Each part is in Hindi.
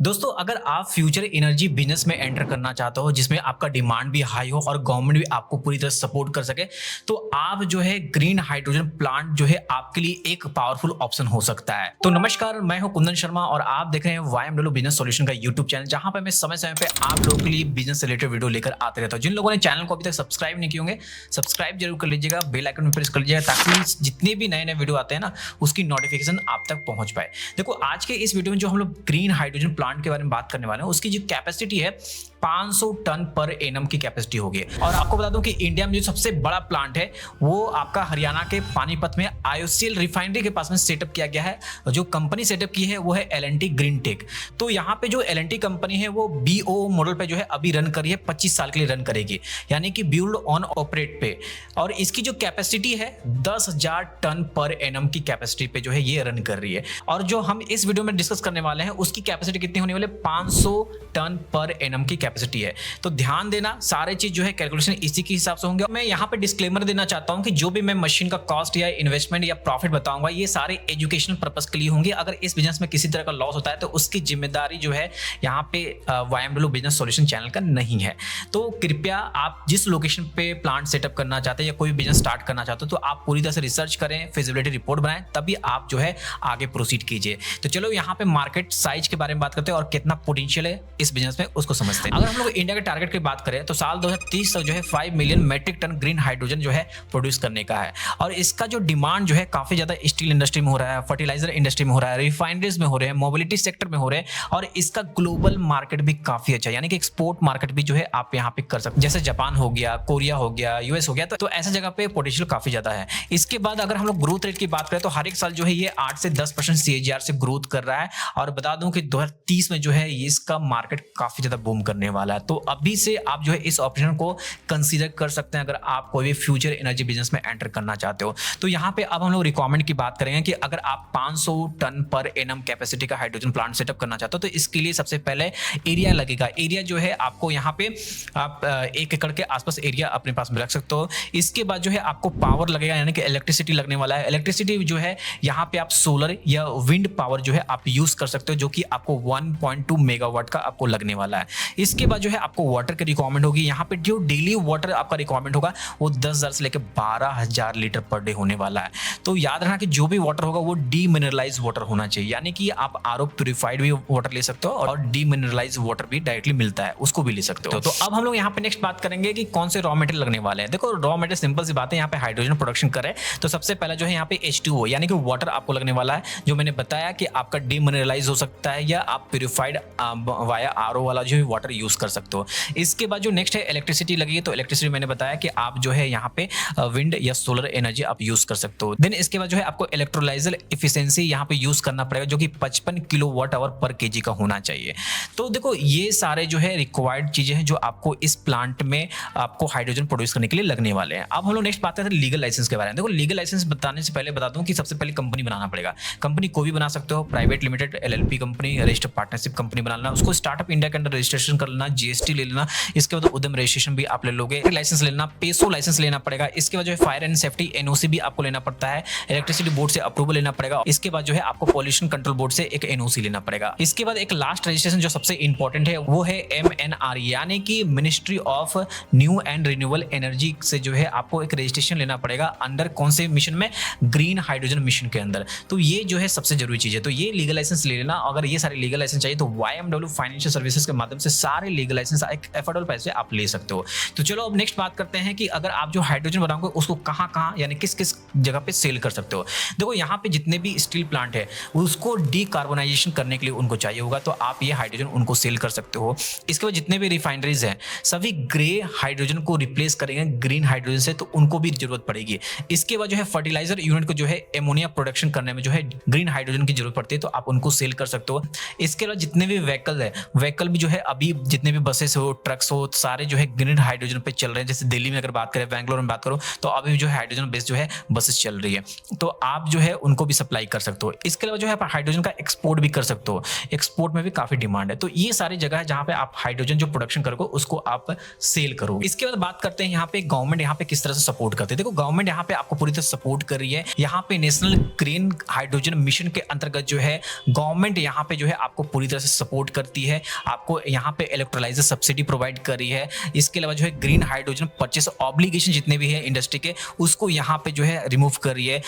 दोस्तों, अगर आप फ्यूचर एनर्जी बिजनेस में एंटर करना चाहते हो जिसमें आपका डिमांड भी हाई हो और गवर्नमेंट भी आपको पूरी तरह सपोर्ट कर सके, तो आप जो है ग्रीन हाइड्रोजन प्लांट जो है आपके लिए एक पावरफुल ऑप्शन हो सकता है। तो नमस्कार, मैं हूं कुंदन शर्मा और आप देख रहे हैं वाईएमडब्ल्यू बिजनेस सॉल्यूशन का यूट्यूब चैनल, जहां पर मैं समय समय पे आप लोगों के लिए बिजनेस रिलेटेड वीडियो लेकर आते रहता हूं। जिन लोगों ने चैनल को अभी तक सब्सक्राइब नहीं किए होंगे, सब्सक्राइब जरूर कर लीजिएगा, बेल आइकन में प्रेस कर लीजिएगा ताकि जितने भी नए नए वीडियो आते हैं ना, उसकी नोटिफिकेशन आप तक पहुंच पाए। देखो, आज के इस वीडियो में जो हम लोग ग्रीन हाइड्रोजन प्लांट के बारे में बात करने वाले हैं, उसकी जो कैपेसिटी है 500 टन पर एनम की कैपेसिटी होगी। और आपको बता दूं कि इंडिया में जो सबसे बड़ा प्लांट है वो आपका हरियाणा के पानीपत में आईओसीएल रिफाइनरी के पास में सेटअप किया गया है। जो कंपनी सेटअप की है वो है एल&टी ग्रीन टेक। तो यहाँ पे जो एल&टी कंपनी है वो बीओ मॉडल पे जो है अभी रन कर रही है, 25 साल के लिए रन करेगी, यानी कि बिल्ड ऑन ऑपरेट पे। और इसकी जो कैपेसिटी है 10,000 टन पर एनम की कैपेसिटी पे जो है ये रन कर रही है। और जो हम इस वीडियो में डिस्कस करने वाले हैं उसकी कैपेसिटी कितनी होने वाली है, 500 टन पर एनम की कैपेसिटी है। तो ध्यान देना, सारे चीज जो है कैलकुलेशन इसी के हिसाब से होंगे। मैं यहाँ पे डिस्क्लेमर देना चाहता हूँ कि जो भी मैं मशीन का कॉस्ट या इन्वेस्टमेंट या प्रॉफिट बताऊंगा, ये सारे एजुकेशनल पर्पस के लिए होंगे। अगर इस बिजनेस में किसी तरह का लॉस होता है तो उसकी जिम्मेदारी जो है यहाँ पे वाईएमडब्ल्यू बिजनेस सॉल्यूशन चैनल का नहीं है। तो कृपया आप जिस लोकेशन पे प्लांट सेटअप करना चाहते हैं या कोई बिजनेस स्टार्ट करना चाहते हो, तो आप पूरी तरह से रिसर्च करें, फिजिबिलिटी रिपोर्ट बनाएं, तभी आप जो है आगे प्रोसीड कीजिए। तो चलो यहाँ पे मार्केट साइज के बारे में बात करते हैं और कितना पोटेंशियल है इस बिजनेस में, उसको समझते हैं। अगर हम लोग इंडिया के टारगेट की बात करें तो साल 2030 तक जो है 5 million metric ton green hydrogen जो है प्रोड्यूस करने का है। और इसका जो डिमांड जो है काफी ज्यादा स्टील इंडस्ट्री में हो रहा है, फर्टिलाइजर इंडस्ट्री में हो रहा है, रिफाइनरीज में हो रहे हैं, मोबिलिटी सेक्टर में हो रहे हैं, और इसका ग्लोबल मार्केट भी काफी अच्छा है, यानी कि एक्सपोर्ट मार्केट भी जो है आप यहाँ पे कर सकते हैं। जैसे जापान हो गया, कोरिया हो गया, यूएस हो गया, तो ऐसे जगह पे पोटेंशियल काफी ज्यादा है। इसके बाद अगर हम लोग ग्रोथ रेट की बात करें तो हर एक साल जो है ये 8 से 10% CAGR से ग्रोथ कर रहा है। और बता दूं कि 2030 में जो है इसका मार्केट काफी ज्यादा बूम करने वाला है। तो अभी से आप जो है इस ऑप्शन को कंसीडर कर सकते हैं अगर आप कोई भी फ्यूचर एनर्जी बिजनेस में एंटर करना चाहते हो। तो यहाँ पे अब हम लोग रिक्वायरमेंट की बात करेंगे कि अगर आप 500 टन पर एनम कैपेसिटी का हाइड्रोजन प्लांट सेटअप करना चाहते हो तो इसके लिए सबसे पहले एरिया लगेगा। एरिया जो है आपको यहाँ पे आप 1 एकड़ के आसपास एरिया अपने पास में रख सकते हो। इसके बाद जो है आपको पावर लगेगा, यानी कि इलेक्ट्रिसिटी लगने वाला है। इलेक्ट्रिसिटी जो है यहाँ पे आप सोलर या विंड पावर जो है आप यूज कर सकते हो, जो कि आपको 1.2 मेगावाट का आपको लगने वाला है। इसके बाद जो है आपको वाटर की रिक्वायरमेंट होगी। यहाँ पे जो डेली वाटर आपका रिक्वायरमेंट होगा वो 10,000 से लेकर 12,000 लीटर पर डे होने वाला है। तो याद रखना कि जो भी वाटर होगा वो डीमिनरलाइज वाटर होना चाहिए, यानी कि आप आरओ प्यूरिफाइड भी वाटर ले सकते हो और डीमिनरलाइज वाटर भी डायरेक्टली मिलता है, उसको भी ले सकते हो। तो अब हम लोग यहाँ पे नेक्स्ट बात करेंगे कि कौन से रॉ मटेरियल लगने वाले हैं। देखो, रॉ मटेरियल सिंपल सी बात है, यहाँ पे हाइड्रोजन प्रोडक्शन करें तो सबसे पहला जो है यहाँ पे H2O यानी कि वाटर आपको लगने वाला है, जो मैंने बताया कि आपका डीमिनरलाइज हो सकता है या आप प्यूरिफाइड वाया आरओ वाला जो है वाटर यूज कर सकते हो। इसके बाद जो नेक्स्ट है इलेक्ट्रिसिटी लगेगी। तो इलेक्ट्रिसिटी मैंने बताया कि आप जो है यहाँ पे विंड या सोलर एनर्जी आप यूज कर सकते हो। देन इसके बाद जो है आपको इलेक्ट्रोलाइजर एफिशिएंसी यहाँ पे यूज करना पड़ेगा, जो कि 55 किलोवाट आवर पर केजी का होना चाहिए। तो देखो, ये सारे जो है रिक्वायर्ड चीजें हैं जो आपको इस प्लांट में आपको हाइड्रोजन प्रोड्यूस करने के लिए लगने वाले हैं। अब हम लोग नेक्स्ट बात करते हैं लीगल लाइसेंस के बारे में। देखो, लीगल लाइसेंस बताने से पहले बता दूं कि सबसे पहले कंपनी बनाना पड़ेगा। कंपनी को भी बना सकते हो, private limited, LLP company, registered partnership company बनाना, उसको स्टार्टअप इंडिया के अंदर रजिस्ट्रेशन कर लेना, GST ले लेना। इसके बाद उद्यम रजिस्ट्रेशन भी आप ले लोगे, लाइसेंस लेना, पेसो लाइसेंस लेना पड़ेगा। इसके बाद जो है फायर एंड सेफ्टी NOC भी आपको लेना पड़ता है, इलेक्ट्रिसिटी बोर्ड से अप्रूवल लेना पड़ेगा। इसके बाद जो है आपको पॉल्यूशन कंट्रोल बोर्ड से एक NOC लेना पड़ेगा। इसके बाद एक लास्ट रजिस्ट्रेशन जो सबसे इंपॉर्टेंट है वो है MNRE, यानी कि ministry of new and renewable energy से जो है आपको एक रजिस्ट्रेशन लेना पड़ेगा अंडर कौन से मिशन में, ग्रीन हाइड्रोजन मिशन के अंदर। तो ये जो है सबसे जरूरी चीज है। तो ये लीगल लाइसेंस ले लेना। अगर ये सारे लीगल लाइसेंस चाहिए तो वाईएमडब्ल्यू फाइनेंशियल सर्विसेज के माध्यम से सारे लीगल लाइसेंस एक एफोर्डेबल प्राइस पे आप ले सकते हो। तो चलो अब नेक्स्ट बात करते हैं कि अगर आप जो हाइड्रोजन बनाओगे उसको कहाँ यानी किस किस जगह पे सेल कर सकते हो। देखो, यहाँ पे जितने भी स्टील प्लांट है उसको डीकार्बोनाइजेशन करने के लिए उनको चाहिए होगा, तो आप ये हाइड्रोजन उनको सेल कर सकते हो। इसके बाद जितने भी रिफाइनरीज हैं सभी ग्रे हाइड्रोजन को रिप्लेस करेंगे ग्रीन हाइड्रोजन से, तो उनको भी जरूरत पड़ेगी। इसके बाद जो है फर्टिलाइजर यूनिट को जो है एमोनिया प्रोडक्शन करने में जो है ग्रीन हाइड्रोजन की जरूरत पड़ती है, तो आप उनको सेल कर सकते हो। इसके अलावा जितने भी व्हीकल है, व्हीकल भी जो है अभी जितने भी बसेस हो, ट्रक्स हो, सारे जो है ग्रीन हाइड्रोजन पे चल रहे हैं। जैसे दिल्ली में अगर बात करें, बैंगलोर में बात करो, तो अभी जो है हाइड्रोजन बेस्ड जो है बसेस चल रही है, तो आप जो है उनको भी सप्लाई कर सकते हो। इसके अलावा जो है आप हाइड्रोजन का एक्सपोर्ट भी कर सकते हो, एक्सपोर्ट में भी काफी डिमांड है। तो ये सारी जगह है जहां पे आप हाइड्रोजन जो प्रोडक्शन करोगे उसको आप सेल करो। इसके बाद बात करते हैं यहाँ पे गवर्नमेंट यहाँ पे किस तरह से सपोर्ट करते हैं। देखो गवर्नमेंट यहाँ पे आपको पूरी तरह सपोर्ट कर रही है। यहाँ पे नेशनल ग्रीन हाइड्रोजन मिशन के अंतर्गत जो है गवर्नमेंट यहाँ पे जो है आपको पूरी तरह से सपोर्ट करती है। आपको यहाँ पे इलेक्ट्रोलाइजर सब्सिडी प्रोवाइड कर रही है। इसके अलावा जो है ग्रीन हाइड्रोजन परचेस ऑब्लिगेशन जितने भी है इंडस्ट्री के, उसको यहाँ पे जो है रिमूव कर रही है।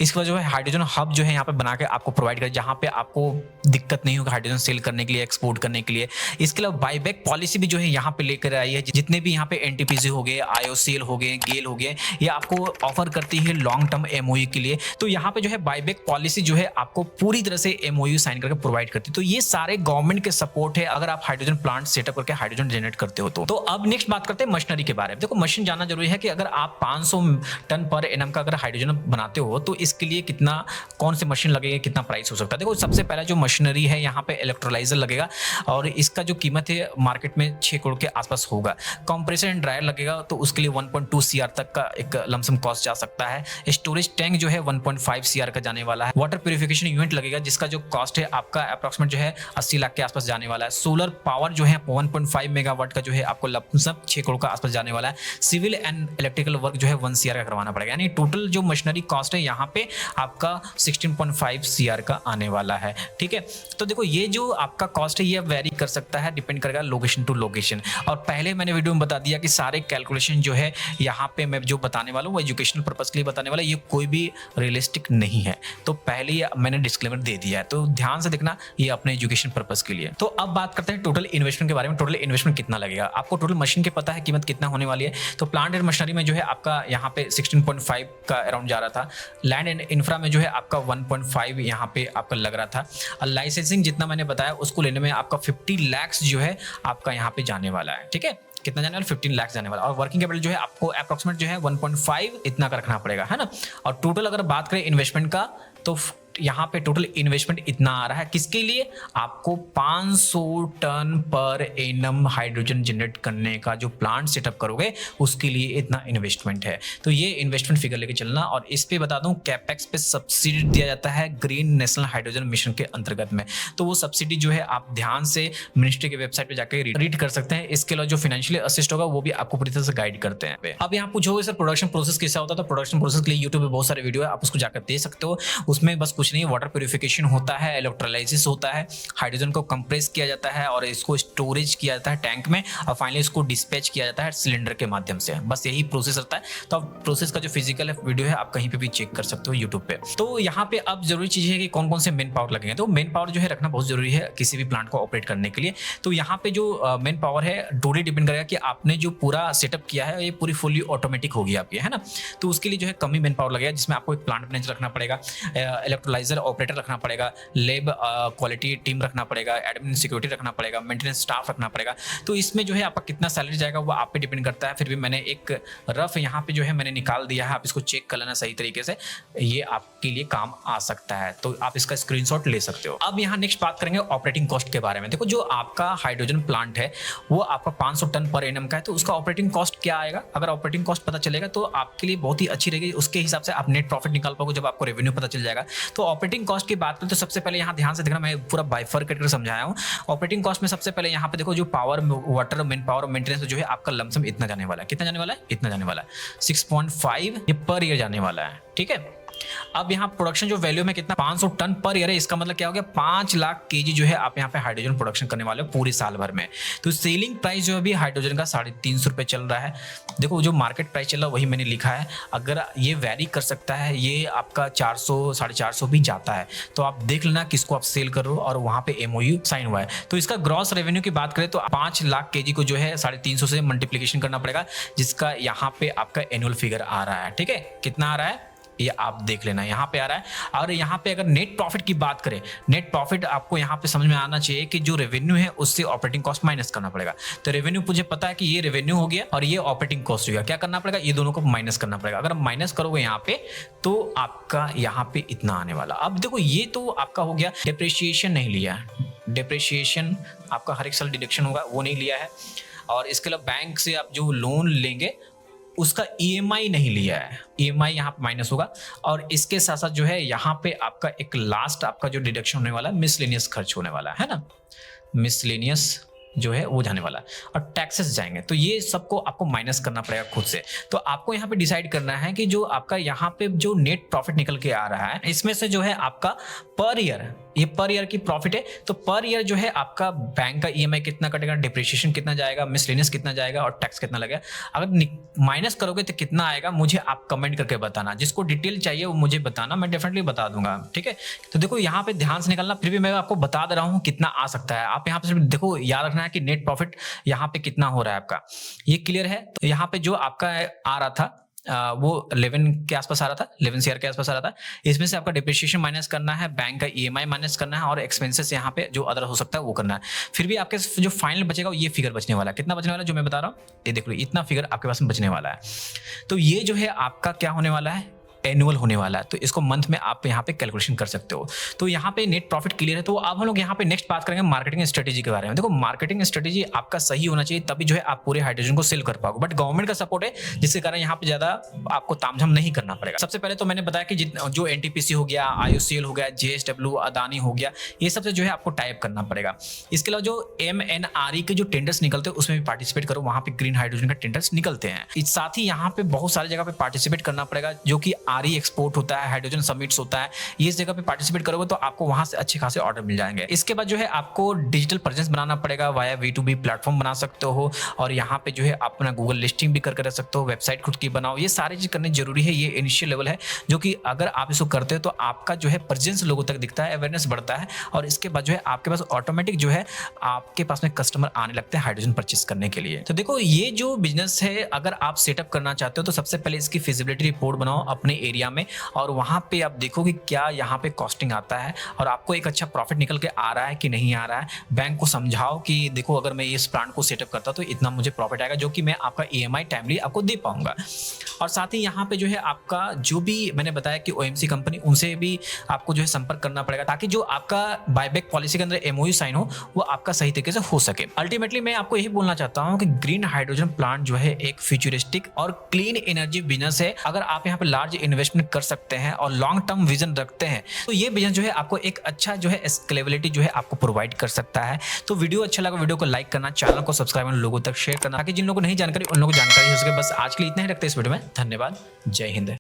इसके बाद जो है हाइड्रोजन हब जो है यहाँ पे बना के आपको प्रोवाइड कर, जहाँ पे आपको दिक्कत नहीं होगा हाइड्रोजन सेल करने के लिए, एक्सपोर्ट करने के लिए। इसके अलावा बाईबैक पॉलिसी भी जो है यहाँ पे लेकर आई है। जितने भी यहाँ पे एनटीपीसी हो गए, आईओसीएल हो गए, गेल हो गए, ये आपको ऑफर करती है लॉन्ग टर्म एमओयू के लिए। तो यहाँ पे जो है बाईबैक पॉलिसी जो है आपको पूरी तरह से एमओयू साइन करके प्रोवाइड करती है। तो ये सारे गवर्नमेंट के सपोर्ट है अगर आप हाइड्रोजन प्लांट सेटअप करके हाइड्रोजन जनरेट करते हो तो अब नेक्स्ट बात करते हैं मशीनरी के बारे में। देखो मशीन जानना जरूरी है कि अगर आप 500 टन पर एनम का अगर हाइड्रोजन बनाते हो तो इसके लिए कितना, कौन से मशीन लगेगा, कितना प्राइस हो सकता है। देखो सबसे पहला जो मशीनरी है यहाँ पे इलेक्ट्रोलाइजर लगेगा और इसका जो कीमत है मार्केट में 6 करोड़ के आसपास होगा। कंप्रेसर एंड ड्रायर लगेगा तो उसके लिए 1.2 CR तक का एक लमसम कॉस्ट जा सकता है। स्टोरेज टैंक जो है 1.5 CR का जाने वाला है। वाटर प्यूरिफिकेशन यूनिट लगेगा जिसका जो कॉस्ट है आपका अप्रॉक्सीमेट जो है 80 लाख के आसपास जाने वाला है। सोलर पावर जो है 1.5 मेगावाट का जो है आपको लमसम 6 करोड़ का आसपास जाने वाला है। सिविल एंड इलेक्ट्रिकल वर्क जो है 1 CR का करवाना पड़ेगा। यानी टोटल जो मशीनरी कॉस्ट है यहाँ पे आपका 16.5 CR का आने वाला है। ठीक है, तो देखो ये जो आपका कॉस्ट है ये वेरी कर सकता है, डिपेंड करेगा लोकेशन टू लोकेशन। और पहले मैंने वीडियो में बता दिया कि सारे कैलकुलेशन जो है यहाँ पे मैं जो बताने वाला हूँ वो एजुकेशनल पर्पस के लिए बताने वाला, ये कोई भी रियलिस्टिक नहीं है। तो पहले ही मैंने डिस्क्लेमर दे दिया है, तो ध्यान से देखना, ये अपने एजुकेशन पर्पस के लिए। तो अब बात करते हैं टोटल इन्वेस्टमेंट के बारे में। टोटल इन्वेस्टमेंट कितना लगेगा, आपको टोटल मशीन के पता है कीमत कितना होने वाली है। तो प्लांट एंड मशीनरी में जो है आपका यहाँ पे 16.5 का अराउंड जा रहा था। लैंड एंड इंफ्रा में जो है आपका 1.5 यहाँ पे आपका लग रहा था। और लाइसेंसिंग जितना मैंने बताया उसको लेने में आपका 50 लाख जो है आपका यहाँ पे जाने वाला है। ठीक है, कितना जाने वाला, 15 लाख जाने वाला। और वर्किंग कैपिटल जो है आपको अप्रोक्सीमेट जो है 1.5 इतना का रखना पड़ेगा, है ना। और टोटल अगर बात करें इन्वेस्टमेंट का तो यहाँ पे टोटल इन्वेस्टमेंट इतना आ रहा है, किसके लिए, आपको 500 ton per annum hydrogen generate करने का जो प्लांट सेटअप करोगे उसके लिए इतना इन्वेस्टमेंट है। तो ये इन्वेस्टमेंट फिगर लेके चलना। और इस पे बता दूं कैपेक्स पे सब्सिडी दिया जाता है ग्रीन नेशनल हाइड्रोजन मिशन के अंतर्गत में। तो वो सब्सिडी जो है आप ध्यान से मिनिस्ट्री के वेबसाइट पे जाकर रीड कर सकते हैं। इसके अलावा जो फाइनेंशियली असिस्ट होगा वो भी आपको पूरी तरह से गाइड करते हैं। अब यहाँ पूछोगे सर प्रोडक्शन प्रोसेस कैसा होता है, तो प्रोडक्शन प्रोसेस के लिए यूट्यूब पे बहुत सारे वीडियो है, आप उसको जाकर दे सकते हो। उसमें बस कुछ नहीं, वाटर प्यूरिफिकेशन होता है, इलेक्ट्रोलाइसिस होता है, हाइड्रोजन को कंप्रेस किया जाता है और इसको स्टोरेज किया जाता है टैंक में, और फाइनली इसको डिस्पैच किया जाता है सिलेंडर के माध्यम से। बस यही प्रोसेस रहता है। तो अब प्रोसेस का जो फिजिकल वीडियो है आप कहीं पे भी चेक कर सकते हो यूट्यूब पे। तो यहाँ पे अब जरूरी चीज है कि कौन कौन से मेन पावर लगेंगे। तो मेन पावर जो है रखना बहुत जरूरी है किसी भी प्लांट को ऑपरेट करने के लिए। तो यहाँ पे जो मेन पावर है टोटली डिपेंड करेगा कि आपने जो पूरा सेटअप किया है ये पूरी फुली ऑटोमेटिक होगी आपकी, है ना। तो उसके लिए जो है कम ही मेन पावर लगेगा, जिसमें आपको एक प्लांट मैनेजर रखना पड़ेगा, इलेक्ट्रोलाइजर ऑपरेटर रखना पड़ेगा, लैब क्वालिटी टीम रखना पड़ेगा, एडमिन सिक्योरिटी रखना पड़ेगा, मेंटेनेंस स्टाफ रखना पड़ेगा। तो इसमें जो है आपका कितना सैलरी जाएगा वो आप पे डिपेंड करता है। फिर भी मैंने एक रफ यहाँ पे जो है मैंने निकाल दिया है, आप इसको चेक कर लेना सही तरीके से, ये आपके लिए काम आ सकता है। तो आप इसका स्क्रीनशॉट ले सकते हो। अब यहाँ नेक्स्ट बात करेंगे ऑपरेटिंग कॉस्ट के बारे में। देखो जो आपका हाइड्रोजन प्लांट है वो आपका 500 टन पर एनम का है, तो उसका ऑपरेटिंग कॉस्ट क्या आएगा। अगर ऑपरेटिंग कॉस्ट पता चलेगा तो आपके लिए बहुत ही अच्छी रहेगी, उसके हिसाब से आप नेट प्रॉफिट निकाल पाओगे जब आपको रेवेन्यू पता चल जाएगा। तो ऑपरेटिंग कॉस्ट की बात करें तो सबसे पहले यहाँ ध्यान से देखना, मैं पूरा बाइफरकेट करके समझाया हूँ। ऑपरेटिंग कॉस्ट में सबसे पहले यहाँ पे देखो जो पावर, वाटर, मेन पावर और मेंटेनेंस जो है आपका लमसम इतना जाने वाला है। कितना जाने वाला है, इतना जाने वाला है 6.5 ये पर ईयर जाने वाला है। ठीक है, अब यहाँ प्रोडक्शन जो वैल्यू में कितना 500 टन पर ईयर है, इसका मतलब क्या हो गया 5 लाख केजी जो है आप यहाँ पे हाइड्रोजन प्रोडक्शन करने वाले हो पूरे साल भर में। तो सेलिंग प्राइस जो अभी हाइड्रोजन का 350 रुपए चल रहा है। देखो जो मार्केट प्राइस चल रहा है वही मैंने लिखा है, अगर ये वैरी कर सकता है, ये आपका 400 450 भी जाता है। तो आप देख लेना किसको आप सेल करो और वहां पे एमओयू साइन हुआ है। तो इसका ग्रॉस रेवेन्यू की बात करें तो 5 लाख केजी को जो है 350 से मल्टीप्लीकेशन करना पड़ेगा, जिसका यहाँ पे आपका एनुअल फिगर आ रहा है। ठीक है, कितना आ रहा है ये आप देख लेना यहाँ पे आ रहा है। और यहाँ पे अगर नेट प्रॉफिट की बात करें, नेट प्रॉफिट आपको यहाँ पे समझ में आना चाहिए कि जो रेवेन्यू है उससे ऑपरेटिंग कॉस्ट माइनस करना पड़ेगा। तो रेवेन्यू मुझे पता है कि ये रेवेन्यू हो गया और ये ऑपरेटिंग कॉस्ट हो गया, क्या करना पड़ेगा, ये दोनों को माइनस करना पड़ेगा। अगर माइनस करोगे यहाँ पे तो आपका यहाँ पे इतना आने वाला। अब देखो ये तो आपका हो गया, डिप्रिसिएशन नहीं लिया है, डिप्रिसिएशन आपका हर एक साल डिडक्शन होगा वो नहीं लिया है। और इसके अलावा बैंक से आप जो लोन लेंगे उसका ईएमआई नहीं लिया है, ईएमआई यहाँ पे माइनस होगा। और इसके साथ साथ जो है यहाँ पे आपका एक लास्ट आपका जो डिडक्शन होने वाला है मिसलेनियस खर्च होने वाला है ना, मिसलेनियस जो है वो जाने वाला है और टैक्सेस जाएंगे। तो ये सबको आपको माइनस करना पड़ेगा खुद से। तो आपको यहाँ पे डिसाइड करना है कि जो आपका यहाँ पे जो नेट प्रॉफिट निकल के आ रहा है इसमें से जो है आपका पर ईयर, ये पर ईयर की प्रॉफिट है, तो पर ईयर जो है आपका बैंक का ईएमआई कितना कटेगा, डिप्रिसिएशन कितना जाएगा, मिसलेनियस कितना जाएगा और टैक्स कितना लगेगा। अगर माइनस करोगे तो कितना आएगा मुझे आप कमेंट करके बताना, जिसको डिटेल चाहिए वो मुझे बताना, मैं डेफिनेटली बता दूंगा, ठीक है। तो देखो यहाँ पे ध्यान से निकलना, फिर भी मैं आपको बता दे रहा हूँ कितना आ सकता है। आप यहाँ पे सिर्फ देखो, याद रखना है कि नेट प्रॉफिट यहाँ पे कितना हो रहा है आपका, ये क्लियर है। तो यहाँ पे जो आपका आ रहा था वो 11 के आसपास आ रहा था, 11 सीआर के आसपास आ रहा था। इसमें से आपका डिप्रिसिएशन माइनस करना है, बैंक का ईएमआई माइनस करना है और एक्सपेंसेस यहाँ पे जो अदर हो सकता है वो करना है। फिर भी आपके जो फाइनल बचेगा ये फिगर बचने वाला है। कितना बचने वाला है जो मैं बता रहा हूँ, ये देख लो, इतना फिगर आपके पास में बचने वाला है। तो ये जो है आपका क्या होने वाला है, एनुअल होने वाला है। तो इसको मंथ में आप यहाँ पे कैलकुलेशन कर सकते हो। तो यहाँ पे नेट प्रॉफिट क्लियर है। तो अब हम लोग यहाँ पे नेक्स्ट बात करेंगे मार्केटिंग स्ट्रेटेजी के बारे में। देखो मार्केटिंग स्ट्रेटेजी आपका सही होना चाहिए, तभी जो है आप पूरे हाइड्रोजन को सेल कर पाओगे। बट गवर्नमेंट का सपोर्ट है जिसके कारण यहाँ पे ज्यादा आपको तामझाम नहीं करना पड़ेगा। सबसे पहले तो मैंने बताया कि जो एनटीपीसी हो गया, IOCL हो गया, JSW, अदानी हो गया, ये सबसे जो है आपको टाइप करना पड़ेगा। इसके अलावा जो MNRE के जो टेंडर्स निकलते हैं उसमें भी पार्टिसिपेट करो, वहां पे ग्रीन हाइड्रोजन का टेंडर्स निकलते हैं। साथ ही यहाँ पे बहुत सारी जगह पे पार्टिसिपेट करना पड़ेगा, जो कि RE एक्सपोर्ट होता है, हाइड्रोजन समिट्स होता है, ये इस जगह पे पार्टिसिपेट करोगे तो आपको वहां से अच्छे खासे ऑर्डर मिल जाएंगे। इसके बाद जो है आपको डिजिटल प्रेजेंस बनाना पड़ेगा, वाया V2B प्लेटफॉर्म बना सकते हो और यहाँ पे जो है आप अपना गूगल लिस्टिंग भी करके रख सकते हो, वेबसाइट खुद की बनाओ। ये सारी चीज करनी जरूरी है। ये इनिशियल लेवल है जो कि अगर आप इसको करते हो तो आपका जो है प्रेजेंस लोगों तक दिखता है, अवेयरनेस बढ़ता है और इसके बाद जो है आपके पास ऑटोमेटिक जो है आपके पास में कस्टमर आने लगते हैं हाइड्रोजन परचेस करने के लिए। तो देखो ये जो बिजनेस है अगर आप सेटअप करना चाहते हो तो सबसे पहले इसकी फिजिबिलिटी रिपोर्ट बनाओ अपने एरिया में और वहां पे आप देखो कि क्या यहाँ पे कॉस्टिंग आता है और आपको एक अच्छा प्रॉफिट निकल के आ रहा है कि नहीं आ रहा है। बैंक को समझाओ कि देखो अगर मैं इस प्लांट को सेटअप करता तो इतना मुझे प्रॉफिट आएगा जो कि मैं आपका EMI टाइमली आपको दे पाऊंगा। और साथ ही यहाँ पे जो है आपका जो भी मैंने बताया कि OMC कंपनी, उनसे भी आपको जो है संपर्क करना पड़ेगा ताकि जो आपका बायबैक पॉलिसी के अंदर MOU साइन हो वो आपका सही तरीके से हो सके। अल्टीमेटली मैं आपको यही बोलना चाहता हूँ कि ग्रीन हाइड्रोजन प्लांट जो है एक फ्यूचरिस्टिक और क्लीन एनर्जी बिजनेस है। अगर आप यहाँ पे लार्ज इन्वेस्टमेंट कर सकते हैं और लॉन्ग टर्म विजन रखते हैं तो ये बिजनेस जो है आपको एक अच्छा जो है स्केलेबिलिटी जो है आपको प्रोवाइड कर सकता है। तो वीडियो अच्छा लगा, वीडियो को लाइक करना, चैनल को सब्सक्राइब करना, लोगों तक शेयर करना ताकि जिन लोगों को नहीं जानकारी उन लोगों को जानकारी हो सके। बस आज के लिए इतना ही रखते हैं इस वीडियो में। धन्यवाद, जय हिंद।